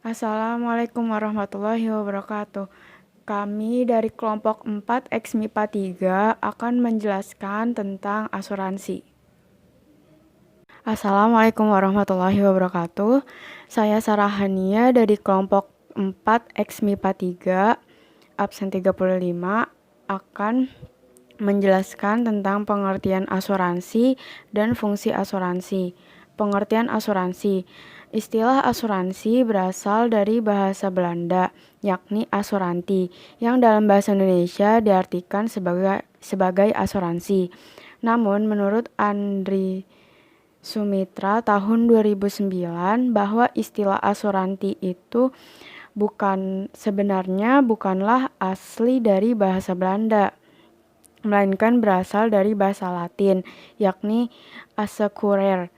Assalamualaikum warahmatullahi wabarakatuh. Kami dari kelompok 4 MIPA 3 akan menjelaskan tentang asuransi. Assalamualaikum warahmatullahi wabarakatuh. Saya Sarah Hania dari kelompok 4 MIPA 3 absen 35 akan menjelaskan tentang pengertian asuransi dan fungsi asuransi. Pengertian asuransi. Istilah asuransi berasal dari bahasa Belanda, yakni asuranti, yang dalam bahasa Indonesia diartikan sebagai asuransi. Namun, menurut Andri Sumitra tahun 2009 bahwa istilah asuransi itu bukanlah asli dari bahasa Belanda, melainkan berasal dari bahasa Latin, yakni assecurer,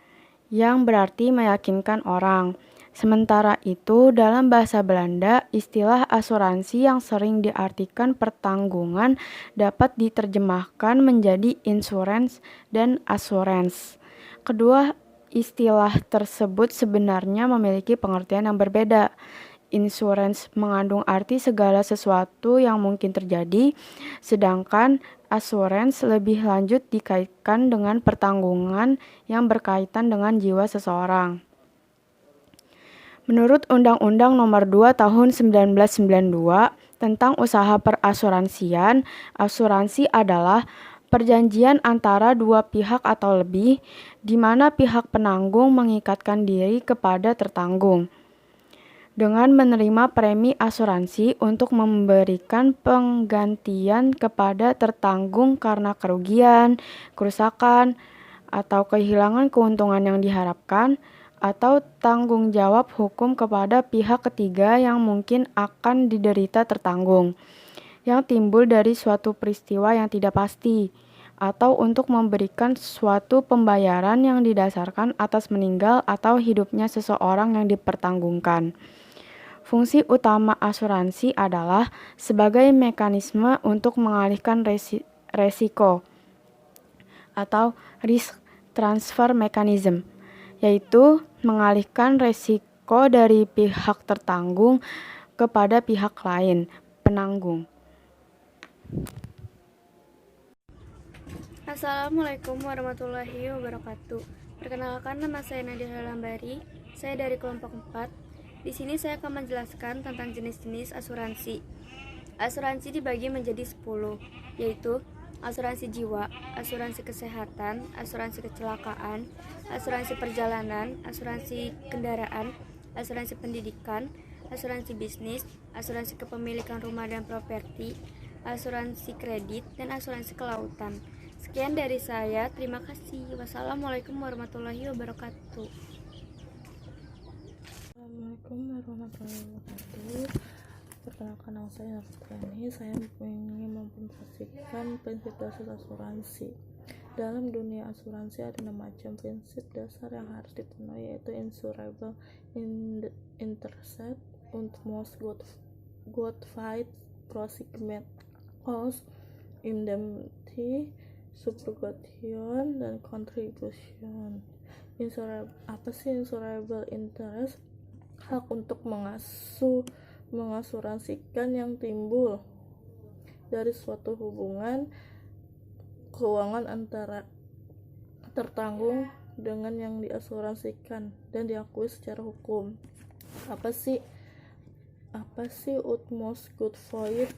yang berarti meyakinkan orang. Sementara itu, dalam bahasa Belanda, istilah asuransi yang sering diartikan pertanggungan dapat diterjemahkan menjadi insurance dan assurance. Kedua istilah tersebut sebenarnya memiliki pengertian yang berbeda. Insurance mengandung arti segala sesuatu yang mungkin terjadi, sedangkan assurance lebih lanjut dikaitkan dengan pertanggungan yang berkaitan dengan jiwa seseorang. Menurut Undang-Undang Nomor 2 Tahun 1992 tentang usaha perasuransian, asuransi adalah perjanjian antara dua pihak atau lebih, di mana pihak penanggung mengikatkan diri kepada tertanggung dengan menerima premi asuransi untuk memberikan penggantian kepada tertanggung karena kerugian, kerusakan, atau kehilangan keuntungan yang diharapkan, atau tanggung jawab hukum kepada pihak ketiga yang mungkin akan diderita tertanggung, yang timbul dari suatu peristiwa yang tidak pasti, atau untuk memberikan suatu pembayaran yang didasarkan atas meninggal atau hidupnya seseorang yang dipertanggungkan. Fungsi utama asuransi adalah sebagai mekanisme untuk mengalihkan resiko atau risk transfer mechanism, yaitu mengalihkan resiko dari pihak tertanggung kepada pihak lain, penanggung. Assalamualaikum warahmatullahi wabarakatuh. Perkenalkan, nama saya Nadia Lambari. Saya dari kelompok 4. Di sini saya akan menjelaskan tentang jenis-jenis asuransi. Asuransi dibagi menjadi 10, yaitu asuransi jiwa, asuransi kesehatan, asuransi kecelakaan, asuransi perjalanan, asuransi kendaraan, asuransi pendidikan, asuransi bisnis, asuransi kepemilikan rumah dan properti, asuransi kredit, dan asuransi kelautan. Sekian dari saya, terima kasih. Wassalamualaikum warahmatullahi wabarakatuh. Assalamualaikum warahmatullahi wabarakatuh. Perkenalkan, nama saya Nafitriani. Saya ingin mempresentasikan prinsip dasar asuransi. Dalam dunia asuransi ada 6 macam prinsip dasar yang harus dipenuhi, yaitu insurable interest, utmost good fight, proximate cost, indemnity, subrogation, dan contribution. Apa sih insurable interest? Hak untuk mengasuransikan yang timbul dari suatu hubungan keuangan antara tertanggung dengan yang diasuransikan dan diakui secara hukum. Apa sih utmost good faith?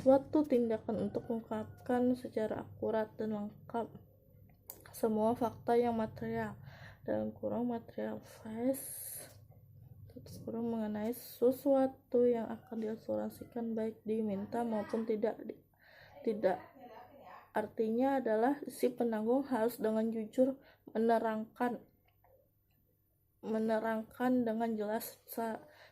Suatu tindakan untuk mengungkapkan secara akurat dan lengkap semua fakta yang material material facts mengenai sesuatu yang akan diasuransikan, baik diminta maupun tidak. Artinya adalah si penanggung harus dengan jujur menerangkan dengan jelas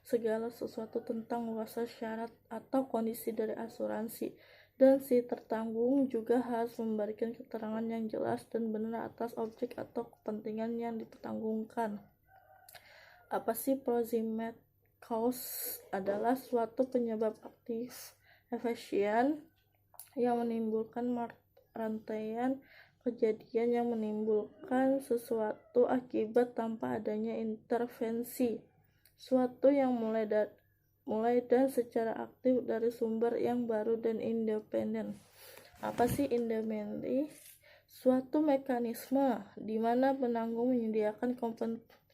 segala sesuatu tentang luasan syarat atau kondisi dari asuransi, dan si tertanggung juga harus memberikan keterangan yang jelas dan benar atas objek atau kepentingan yang dipertanggungkan. Apa sih proximate cause? Adalah suatu penyebab aktif efisien yang menimbulkan rantaian kejadian yang menimbulkan sesuatu akibat tanpa adanya intervensi suatu yang mulai dan secara aktif dari sumber yang baru dan independen. Apa sih independen? Suatu mekanisme di mana penanggung menyediakan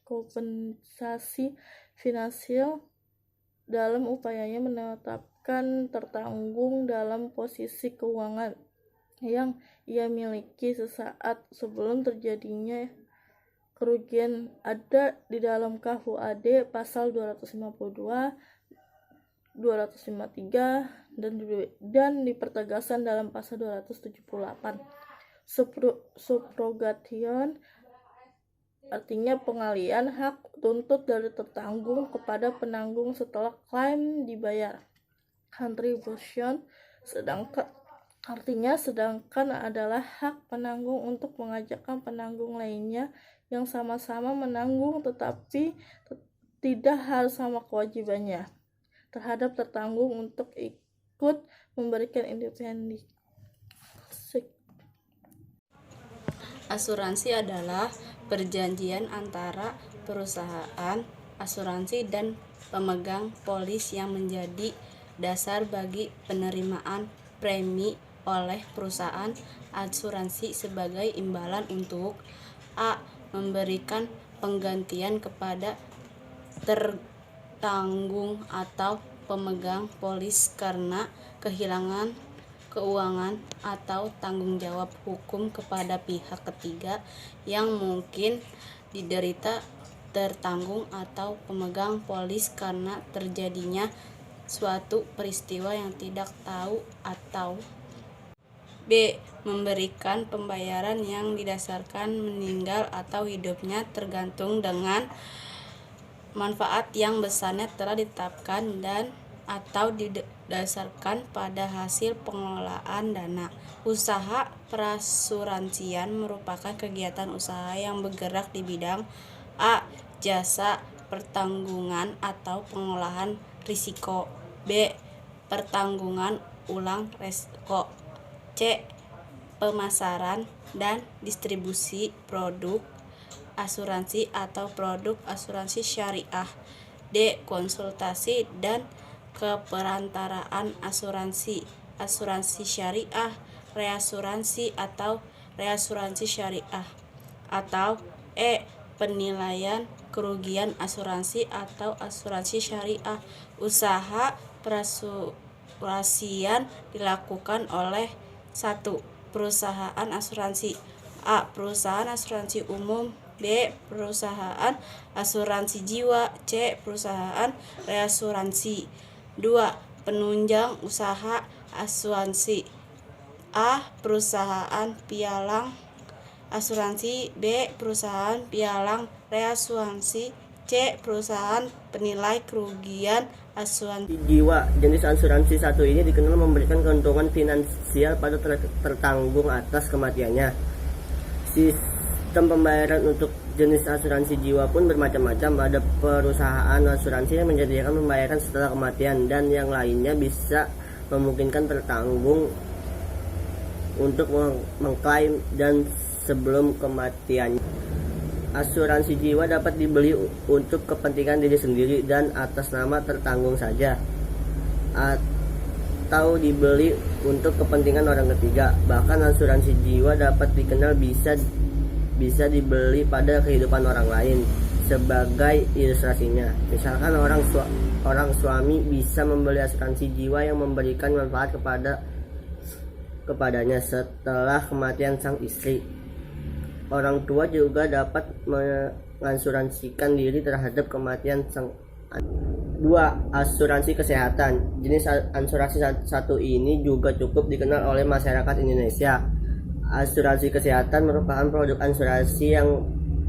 kompensasi finansial dalam upayanya menetapkan tertanggung dalam posisi keuangan yang ia miliki sesaat sebelum terjadinya kerugian. Ada di dalam KUHD pasal 252, 253 dan dipertegaskan dalam pasal 278. Subrogation artinya pengalian hak tuntut dari tertanggung kepada penanggung setelah klaim dibayar. Contribution sedangkan adalah hak penanggung untuk mengajakkan penanggung lainnya yang sama-sama menanggung tetapi tidak harus sama kewajibannya terhadap tertanggung untuk ikut memberikan independensi. Asuransi adalah perjanjian antara perusahaan asuransi dan pemegang polis yang menjadi dasar bagi penerimaan premi oleh perusahaan asuransi sebagai imbalan untuk a. memberikan penggantian kepada tertanggung atau pemegang polis karena kehilangan keuangan atau tanggung jawab hukum kepada pihak ketiga yang mungkin diderita tertanggung atau pemegang polis karena terjadinya suatu peristiwa yang tidak tahu, atau b. memberikan pembayaran yang didasarkan meninggal atau hidupnya tergantung dengan manfaat yang besarnya telah ditetapkan dan atau didasarkan pada hasil pengelolaan dana. Usaha perasuransian merupakan kegiatan usaha yang bergerak di bidang a. jasa pertanggungan atau pengolahan risiko, b. pertanggungan ulang risiko, c. pemasaran dan distribusi produk asuransi atau produk asuransi syariah, d. konsultasi dan keperantaraan asuransi syariah, reasuransi atau reasuransi syariah, atau e. penilaian kerugian asuransi atau asuransi syariah. Usaha perasuransian dilakukan oleh 1. perusahaan asuransi, a. perusahaan asuransi umum, b. perusahaan asuransi jiwa, c. perusahaan reasuransi. 2. penunjang usaha asuransi, a. perusahaan pialang asuransi, b. perusahaan pialang reasuransi, c. perusahaan penilai kerugian asuransi jiwa. Jenis asuransi satu ini dikenal memberikan keuntungan finansial pada tertanggung atas kematiannya. Sistem pembayaran untuk jenis asuransi jiwa pun bermacam-macam. Ada perusahaan asuransi yang menyediakan pembayaran setelah kematian dan yang lainnya bisa memungkinkan tertanggung untuk mengklaim dan sebelum kematian. Asuransi jiwa dapat dibeli untuk kepentingan diri sendiri dan atas nama tertanggung saja, atau dibeli untuk kepentingan orang ketiga. Bahkan asuransi jiwa dapat dikenal bisa dibeli pada kehidupan orang lain. Sebagai ilustrasinya, misalkan orang suami bisa membeli asuransi jiwa yang memberikan manfaat kepadanya setelah kematian sang istri. Orang tua juga dapat mengasuransikan diri terhadap kematian sang anak. 2. Asuransi kesehatan. Jenis asuransi satu ini juga cukup dikenal oleh masyarakat Indonesia. Asuransi kesehatan merupakan produk asuransi yang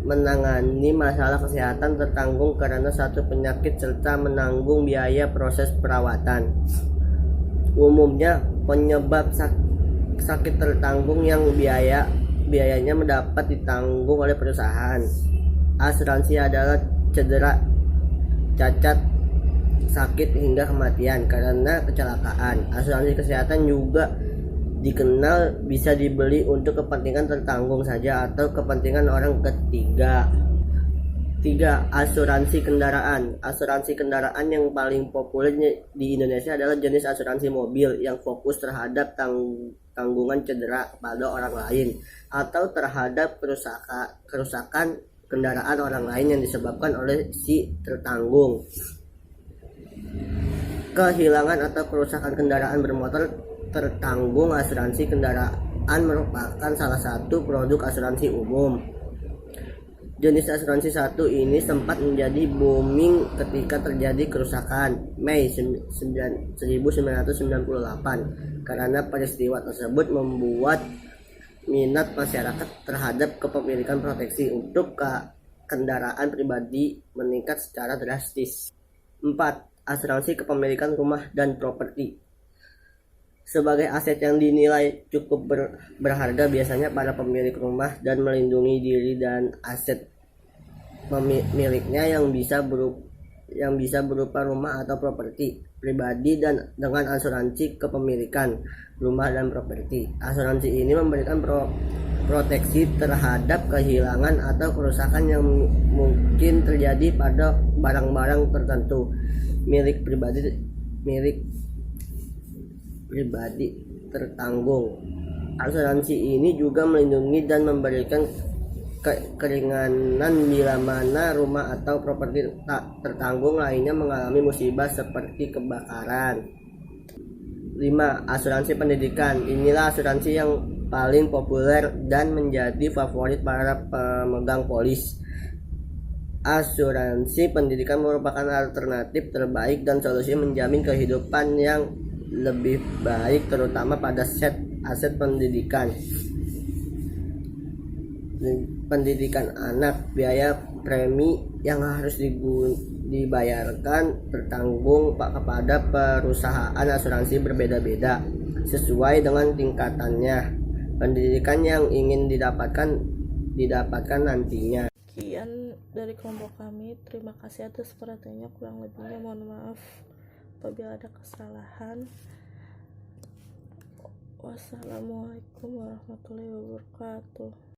menangani masalah kesehatan tertanggung karena satu penyakit serta menanggung biaya proses perawatan. Umumnya penyebab sakit tertanggung yang biayanya mendapat ditanggung oleh perusahaan. Asuransi adalah cedera, cacat, sakit hingga kematian karena kecelakaan. Asuransi kesehatan juga dikenal bisa dibeli untuk kepentingan tertanggung saja atau kepentingan orang ketiga. 3. Asuransi kendaraan. Asuransi kendaraan yang paling populer di Indonesia adalah jenis asuransi mobil yang fokus terhadap tanggungan cedera kepada orang lain atau terhadap kerusakan kendaraan orang lain yang disebabkan oleh si tertanggung. Kehilangan atau kerusakan kendaraan bermotor tertanggung asuransi kendaraan merupakan salah satu produk asuransi umum. Jenis asuransi satu ini sempat menjadi booming ketika terjadi kerusakan Mei 1998 karena peristiwa tersebut membuat minat masyarakat terhadap kepemilikan proteksi untuk kendaraan pribadi meningkat secara drastis. 4. Asuransi kepemilikan rumah dan properti. Sebagai aset yang dinilai cukup berharga, biasanya para pemilik rumah dan melindungi diri dan aset miliknya yang bisa berupa rumah atau properti pribadi dan dengan asuransi kepemilikan rumah dan properti. Asuransi ini memberikan proteksi terhadap kehilangan atau kerusakan yang mungkin terjadi pada barang-barang tertentu milik pribadi tertanggung. Asuransi ini juga melindungi dan memberikan keringanan bila mana rumah atau properti tertanggung lainnya mengalami musibah seperti kebakaran. 5. Asuransi pendidikan. Inilah asuransi yang paling populer dan menjadi favorit para pemegang polis. Asuransi pendidikan merupakan alternatif terbaik dan solusi menjamin kehidupan yang lebih baik, terutama pada aset pendidikan anak. Biaya premi yang harus dibayarkan tertanggung kepada perusahaan asuransi berbeda-beda sesuai dengan tingkatannya pendidikan yang ingin didapatkan nantinya. Sekian dari kelompok kami. Terima kasih atas perhatiannya. Kurang lebihnya mohon maaf apabila ada kesalahan. Wassalamualaikum warahmatullahi wabarakatuh.